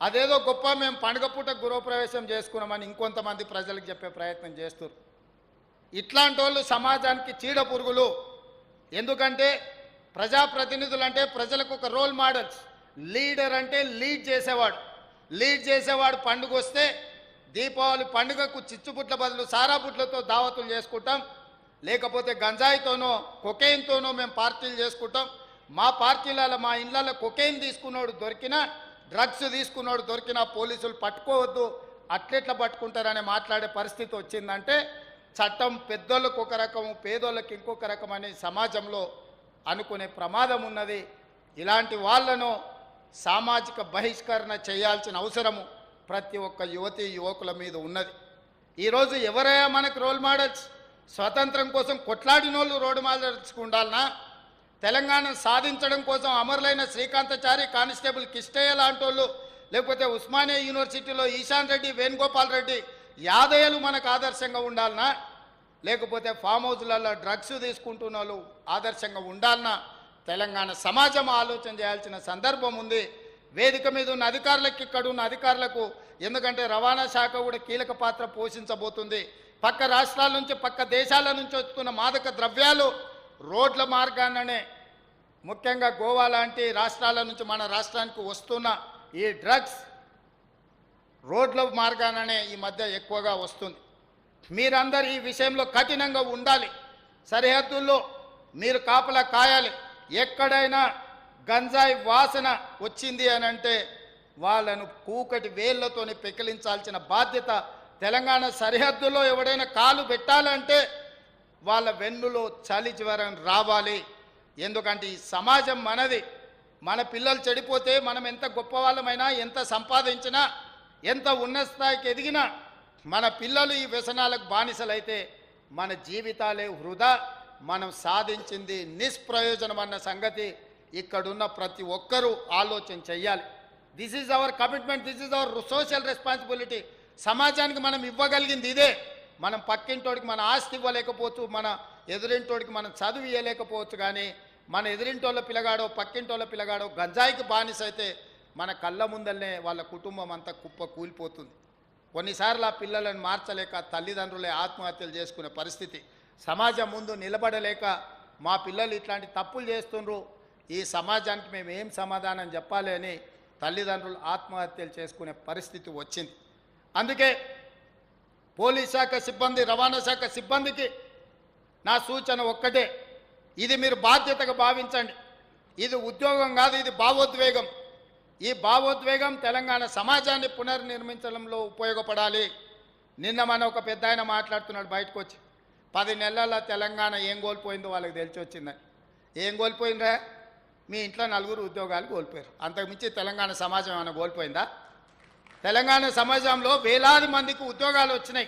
అదేదో గొప్ప మేము పండుగ పూట గృహప్రవేశం చేసుకున్నామని ఇంకొంతమంది ప్రజలకు చెప్పే ప్రయత్నం చేస్తారు. ఇట్లాంటి వాళ్ళు సమాజానికి చీడ పురుగులు. ఎందుకంటే ప్రజాప్రతినిధులు అంటే ప్రజలకు ఒక రోల్ మోడల్స్. లీడర్ అంటే లీడ్ చేసేవాడు పండుగ వస్తే దీపావళి పండుగకు చిచ్చుపుట్ల బదులు సారాపుట్లతో దావతులు చేసుకుంటాం, లేకపోతే గంజాయితోనో కొకైన్తోనో మేము పార్టీలు చేసుకుంటాం. మా పార్టీలలో మా ఇళ్లలో కొకైన్ తీసుకున్నాడు దొరికినా, డ్రగ్స్ తీసుకున్నాడు దొరికినా పోలీసులు పట్టుకోవద్దు, అట్లెట్లా పట్టుకుంటారని మాట్లాడే పరిస్థితి వచ్చిందంటే చట్టం పెద్దోళ్ళకు ఒక రకం పేదోళ్ళకి ఇంకొక రకం అని సమాజంలో అనుకునే ప్రమాదం ఉన్నది. ఇలాంటి వాళ్ళను సామాజిక బహిష్కరణ చేయాల్సిన అవసరము ప్రతి ఒక్క యువతీ యువకుల మీద ఉన్నది. ఈరోజు ఎవరైనా మనకు రోల్ మోడల్స్? స్వతంత్రం కోసం కొట్లాడినోళ్ళు రోల్ మోడల్స్ ఉండాలనా? తెలంగాణ సాధించడం కోసం అమరులైన శ్రీకాంతాచారి, కానిస్టేబుల్ కిష్టయ్య లాంటి వాళ్ళు, లేకపోతే ఉస్మానియా యూనివర్సిటీలో ఈశాన్ రెడ్డి, వేణుగోపాల్ రెడ్డి, యాదయ్యలు మనకు ఆదర్శంగా ఉండాలనా? లేకపోతే ఫామ్ హౌస్లలో డ్రగ్స్ తీసుకుంటున్న వాళ్ళు ఆదర్శంగా ఉండాలనా? తెలంగాణ సమాజం ఆలోచన చేయాల్సిన సందర్భం ఉంది. వేదిక మీద ఉన్న అధికారులకు, ఇక్కడ ఉన్న అధికారులకు, ఎందుకంటే రవాణా శాఖ కూడా కీలక పాత్ర పోషించబోతుంది. పక్క రాష్ట్రాల నుంచి, పక్క దేశాల నుంచి వస్తున్న మాదక ద్రవ్యాలు రోడ్ల మార్గాన్ననే, ముఖ్యంగా గోవా లాంటి రాష్ట్రాల నుంచి మన రాష్ట్రానికి వస్తున్న ఈ డ్రగ్స్ రోడ్ల మార్గాననే ఈ మధ్య ఎక్కువగా వస్తుంది. మీరందరూ ఈ విషయంలో కఠినంగా ఉండాలి. సరిహద్దుల్లో మీరు కాపలా కాయాలి. ఎక్కడైనా గంజాయి వాసన వచ్చింది అని అంటే వాళ్ళను కూకటి వేళ్లతోని పెకిలించాల్సిన బాధ్యత. తెలంగాణ సరిహద్దుల్లో ఎవడైనా కాలు పెట్టాలంటే వాళ్ళ వెన్నులో చలి జ్వరం రావాలి. ఎందుకంటే ఈ సమాజం మనది. మన పిల్లలు చెడిపోతే మనం ఎంత గొప్ప వాళ్ళమైనా, ఎంత సంపాదించినా, ఎంత ఉన్నత స్థాయికి ఎదిగినా మన పిల్లలు ఈ వ్యసనాలకు బానిసలైతే మన జీవితాలే వృధా, మనం సాధించింది నిష్ప్రయోజనం అన్న సంగతి ఇక్కడున్న ప్రతి ఒక్కరూ ఆలోచన చెయ్యాలి. This is our commitment, this is our social responsibility. సమాజానికి మనం ఇవ్వగలిగింది ఇదే. మనం పక్కింటోడికి మన ఆస్తి ఇవ్వలేకపోవచ్చు, మన ఎదురింటోడికి మనం చదువు ఇవ్వలేకపోవచ్చు, కానీ మన ఎదురింటోళ్ళ పిల్లగాడో పక్కింటోళ్ళ పిల్లగాడో గంజాయికి బానిస అయితే మన కళ్ళ ముందల్నే వాళ్ళ కుటుంబం అంతా కుప్ప కూలిపోతుంది. కొన్నిసార్లు ఆ పిల్లలను మార్చలేక తల్లిదండ్రులే ఆత్మహత్యలు చేసుకునే పరిస్థితి. సమాజం ముందు నిలబడలేక మా పిల్లలు ఇట్లాంటి తప్పులు చేస్తుండ్రు, ఈ సమాజానికి మేము ఏం సమాధానం చెప్పాలి అని తల్లిదండ్రులు ఆత్మహత్యలు చేసుకునే పరిస్థితి వచ్చింది. అందుకే పోలీస్ శాఖ సిబ్బంది, రవాణా శాఖ సిబ్బందికి నా సూచన ఒక్కటే, ఇది మీరు బాధ్యతగా భావించండి. ఇది ఉద్యోగం కాదు, ఇది భావోద్వేగం. ఈ భావోద్వేగం తెలంగాణ సమాజాన్ని పునర్నిర్మించడంలో ఉపయోగపడాలి. నిన్న మన ఒక పెద్ద ఆయన మాట్లాడుతున్నాడు బయటకు వచ్చి, 10 నెలల తెలంగాణ ఏం కోల్పోయిందో వాళ్ళకి తెలిసి వచ్చిందని. ఏం కోల్పోయిందా? మీ ఇంట్లో 4 ఉద్యోగాలు కోల్పోయారు. అంతకుమించి తెలంగాణ సమాజం ఏమైనా కోల్పోయిందా? తెలంగాణ సమాజంలో వేలాది మందికి ఉద్యోగాలు వచ్చినాయి.